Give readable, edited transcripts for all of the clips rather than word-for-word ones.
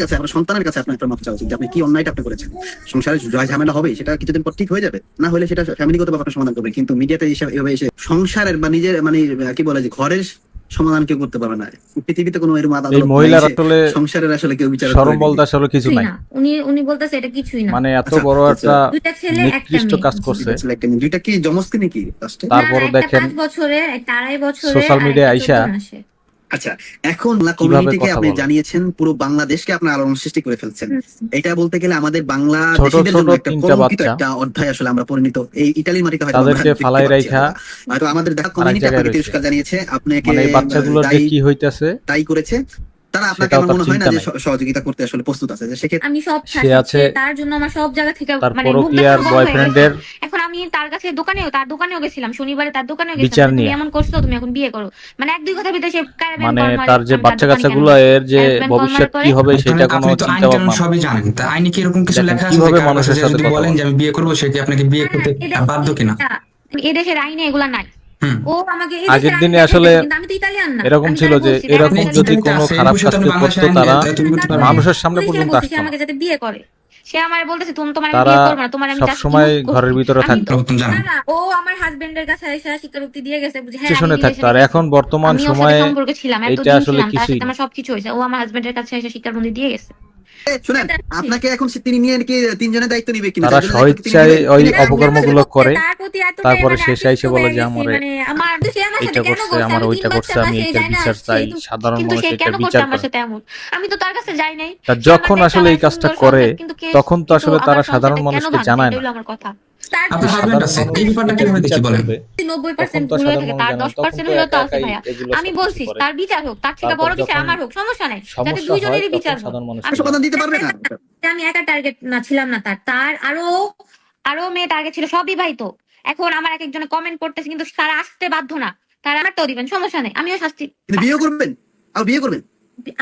কাছে আপনার সন্তানের কাছে আপনার মাপ চাওয়া উচিত যে আপনি কি অন্যায়টা আপনি করেছেন। সংসারে জয় ঝামেলা হবে, সেটা কিছুদিন পর ঠিক হয়ে যাবে, না হলে সেটা ফ্যামিলিগত ব্যাপারটা সমাধান করবে। কিন্তু মিডিয়াতে এভাবে এসে সংসারের বা নিজের মানে কি বলে যে ঘরের সমাধান কেউ করতে পারে না। পৃথিবীতে কোনো এরকম এই আদালত নাই মহিলার যে আসলে সংসারের আসলে কেউ বিচার করে শরম দিবে। বলতে আসলে কিছু কিছুই নাই। না। উনি বলতেছে এটা কিছুই না। মানে এত আচ্ছা, বড় আচ্ছা, একটা দুইটা ছেলে একটা নিকৃষ্ট মেয়ে। কাজ জি। করছে, দুইটা কি জমস্তি নাকি লাস্টে? না না, তারপরও একটা দেখেন 5 বছরের, একটা 2.5 বছরের, সোশ্যাল আর মিডিয়ায় একটা আইসা 14 মাসের। আচ্ছা, এখন কিভাবে কমিউনিটিকে কথা আপনি বলে। জানিয়েছেন, পুরো বাংলাদেশকে আপনার আলোড়ন সৃষ্টি করে ফেলছেন। এটা বলতে গেলে আমাদের ছোট বাংলাদেশীদের ছোট জন্য একটা 3টা কলঙ্কিত বাচ্চা একটা অধ্যায় আসলে আমরা পরিণত এই ইতালির মাটিতে হয়তো আমরা তাদেরকে দেখতে ফালাই পাচ্ছি। রাইখা হয়তো আমাদের দেখা আরেক কমিউনিটি জায়গায় আপনাকে রয়েছে। তিরস্কার জানিয়েছে, আপনাকে মানে এই বাচ্চাগুলোর যে দায়ী কি হইতেছে দায়ী করেছে, তারা আপনাকে সেটাও আমার তার মনে হয় না চিন্তা যে নাই। সহযোগিতা করতে আসলে প্রস্তুত আছে। যে সেক্ষেত্রে আমি সব সে আছে তার জন্য আমার সব জায়গা থেকে মানে তারপরও মুখ কি আর দেখানো বন্ধ হয়ে গেছে। বয়ফ্রেন্ডের এখন আমি তার কাছে তার দোকানেও গেছিলাম, শনিবারে তার দোকানেও গেছিলাম বিচার যে তুমি নিয়ে। এমন করছো, তুমি এখন বিয়ে করো। মানে 1-2 কথা ভিতরে সে ক্যারাবিয়ান মানে কল মারে, তার যে আমি তার বাচ্চা দোকানে কেন কাচ্চাগুলো যাবো? এর যে ক্যারাবিয়ান কল মারার ভবিষ্যৎ পরে কি হবে ওখানে সেটা কোনো আপনি তো চিন্তা আইন কানুন ভাবনা নাই। সবই জানেন, তা আইনে কি এরকম কিছু দেখেন লেখা আছে যে কিভাবে কারোর কাছে মানুষের সাথে যদি কথা বলেন বলে। যে আমি বিয়ে করবো, সে কি আপনাকে বিয়ে করতে বাধ্য কিনা? এদেশের আইনে এগুলা নাই। হুম। ও আমাকে আগের এদেশের আইন দিনে দেখাইছে, আসলে কিন্তু আমি তো ইতালিয়ান না। এরকম আমি ছিল তারে যে বলছি এরকম দেখো, আপনি যদি ইতালিতে কোনো আছে, এই খারাপ বিষয়ে কাজ তো আপনি কেউ বাংলাদেশের করতো আইন তারা তৈরি করতে তারপরে পারবেন। মানুষের সামনে পুলিশে পর্যন্ত বলছে সে আসতো না। আমাকে যাতে বিয়ে করে। সে আমারে বলতেছে তোমার আমি তারা বিয়ে করব না, তোমার আমি জাস্ট সবসময় ইউজ ঘরের করছি। ভিতরে আমি তো থাকতো, নতুন না জানেন। না, ও আমার হাজবেন্ডের কাছে এসে স্বীকারোক্তি দিয়ে গেছে যে হ্যাঁ আমি স্টেশনে থাকতো। রিলেশনে আর গেছি, এখন বর্তমান আমি ওর সাথে সময়ে সম্পর্কে ছিলাম, এইটা এতদিন আসলে ছিলাম, তার কিছুই সাথে না। আমার সবকিছু হয়েছে। ও আমার হাজবেন্ডের কাছে এসে স্বীকারোক্তি দিয়ে গেছে। শুনেন, আপনাকে এখন তিনি নিয়ে কি তিনজনের দায়িত্ব নিবে কিনা, তারা চারজনের দায়িত্ব কি তিনি স্বইচ্ছায় নেবেন? ওই তিনি না, আমি আমার অপকর্মগুলো করে, তার প্রতি এতটাই তারপরে মানে শেষে আকৃষ্ট এসে বলে হয়ে যে গেছি। আমারে মানে আমার সে আমার সাথে এইটা কেন করছে, করছে? আমার আমি 3 ওইটা করছে, বাচ্চা মা, আমি সে এইটার যায় না বিচার আসছে, চাই, সাধারণ কিন্তু মানুষ সে এটার কেন করছে বিচার আমার করে। সাথে এমন? আমি তো তার কাছে যাই নাই। তা সে আমার যখন দেখছে আসলে আমার এই কাজটা সুন্দর করে সংসার, কিন্তু তখন তো আসলে তারা আমার সাধারণ সংসারটা কেন মানুষকে ভাঙছে? জানায় এটা না। হলো আমার কথা। তার যদি আপনার জন্য হাজবেন্ড সাধারণ আছে, মানুষ এই ব্যাপারটা এটার কিভাবে বিচার দেখি বলেন? করবে তখন 90% তো ভুল হয়ে সাধারণ থাকে, মানুষ তার জানে না, তখন 10% তো হলেও তো একা আছে একাই ভাইয়া। এগুলো আমি সবকিছু বলছি করে। তার বিচার হোক, তার থেকে তারপর বড় বিচার যখন আমার হোক, সমস্যা নাই, যাতে সমস্যা হয় দুইজনেরই তখন বিচার হোক। সাধারণ মানুষ আমি চলে সমাধান আসে। দিতে পারবে না। আমি একা টার্গেট না ছিলাম না, তার আরো মেয়ে টার্গেট ছিল, সব বিবাহিত। এখন আমার এক একজনে কমেন্ট করতেছে, কিন্তু তারা আসতে বাধ্য না। তারা আমারটাও দিবেন, সমস্যা নেই, আমিও শাস্তি। কিন্তু বিয়ে করবেন, আর বিয়ে করবেন,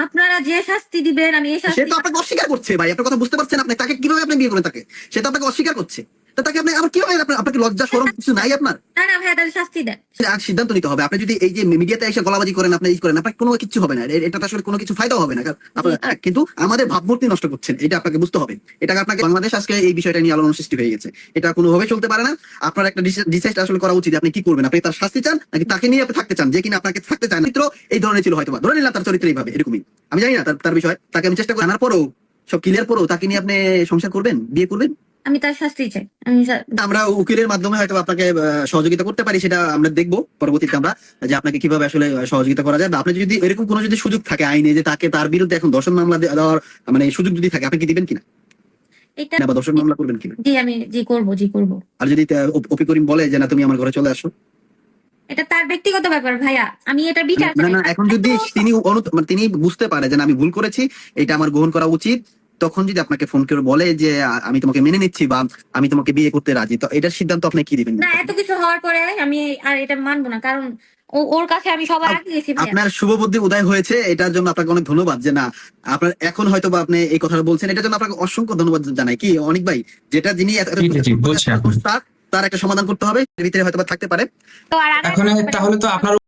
আপনারা যে শাস্তি দিবেন আমি এই সে শাস্তি। তো আপনাকে অস্বীকার করছে ভাই। আপনার কথা বুঝতে পারছেন? আপনি তাকে কিভাবে আপনি বিয়ে করেন তাকে? সে তো আপনাকে অস্বীকার করছে। তো তাকে আপনি আবার কিভাবে আপনাকে লজ্জা শরম কিছু নাই আপনার? না না ভাইয়া, তাদের শাস্তি দেন। আর সিদ্ধান্ত নিতে হবে। আপনি যদি এই যে মিডিয়াতে এসে গলাবাজি করেন, আপনি এই করেন, আপনার কোনো কিছু হবে না। এটা আসলে কোনো কিছু ফায়দা হবে না। কারণ আপনার কিন্তু আমাদের ভাবমূর্তি নষ্ট করছেন, এটা আপনাকে বুঝতে হবে। এটা আপনাকে বাংলাদেশ আজকে এই বিষয়টা নিয়ে আলোড়ন সৃষ্টি হয়ে গেছে। এটা কোনোভাবে চলতে পারে না। আপনার একটা ডিসাইড আসলে করা উচিত, আপনি কি করবেন। আপনি তার শাস্তি চান নাকি তাকে নিয়ে আপনি থাকতে চান, যে কিনা আপনাকে থাকতে চায় না। চরিত্র এই ধরনের ছিল হয়তো, ধরে নিলাম তার চরিত্র এইভাবে, এরকমই। আমি জানি না তার বিষয়, তাকে আমি চেষ্টা করি জানার পরেও, সব ক্লিয়ার পরেও তাকে নিয়ে আপনি সংসার করবেন, বিয়ে করবেন। আমি তার শাস্তি চাই। আমি আমরা উকিলের মাধ্যমে হয়তো আপনাকে সহযোগিতা করতে পারি, সেটা আমরা দেখবো পরবর্তীতে আমরা, যে আপনাকে কিভাবে আসলে সহযোগিতা করা যায়। বা আপনি যদি এরকম কোনো যদি সুযোগ থাকে আইনে, যে তাকে তার বিরুদ্ধে এখন ধর্ষণ মামলা দেওয়ার মানে সুযোগ যদি থাকে, আপনি কি দিবেন কিনা, এটা বা ধর্ষণ মামলা করবেন কিনা? জি করবো। আর যদি অপি করিম বলে যে না তুমি আমার ঘরে চলে আসো? এটা তার ব্যক্তিগত ব্যাপার ভাইয়া, আমি এটা বিচার না চাই। না, এখন যদি তিনি মানে তিনি বুঝতে পারে যে না, আমি ভুল করেছি, এটা আমার গ্রহণ করা উচিত, তখন যদি আপনাকে ফোন করে বলে যে আমি তোমাকে মেনে নিচ্ছি বা আমি তোমাকে বিয়ে করতে রাজি, তো এটার সিদ্ধান্ত আপনি কি দিবেন? না, এত কিছু হওয়ার পরে আমি আর এটা মানবো না, কারণ ওর কাছে আমি সবার আগে গেছি ভাইয়া। আপনার শুভ বুদ্ধি উদয় হয়েছে, এটার জন্য আপনাকে অনেক ধন্যবাদ। যে না, আপনার এখন হয়তো বা আপনি এই কথাটা বলছেন, এটার জন্য আপনাকে অসংখ্য ধন্যবাদ জানাই। কি অনেক ভাই, যেটা যিনি জি, বলছি এখন। তার একটা সমাধান করতে হবে, এর ভিতরে হয়তো বা থাকতে পারে। তো আর এখন তাহলে তো আপনার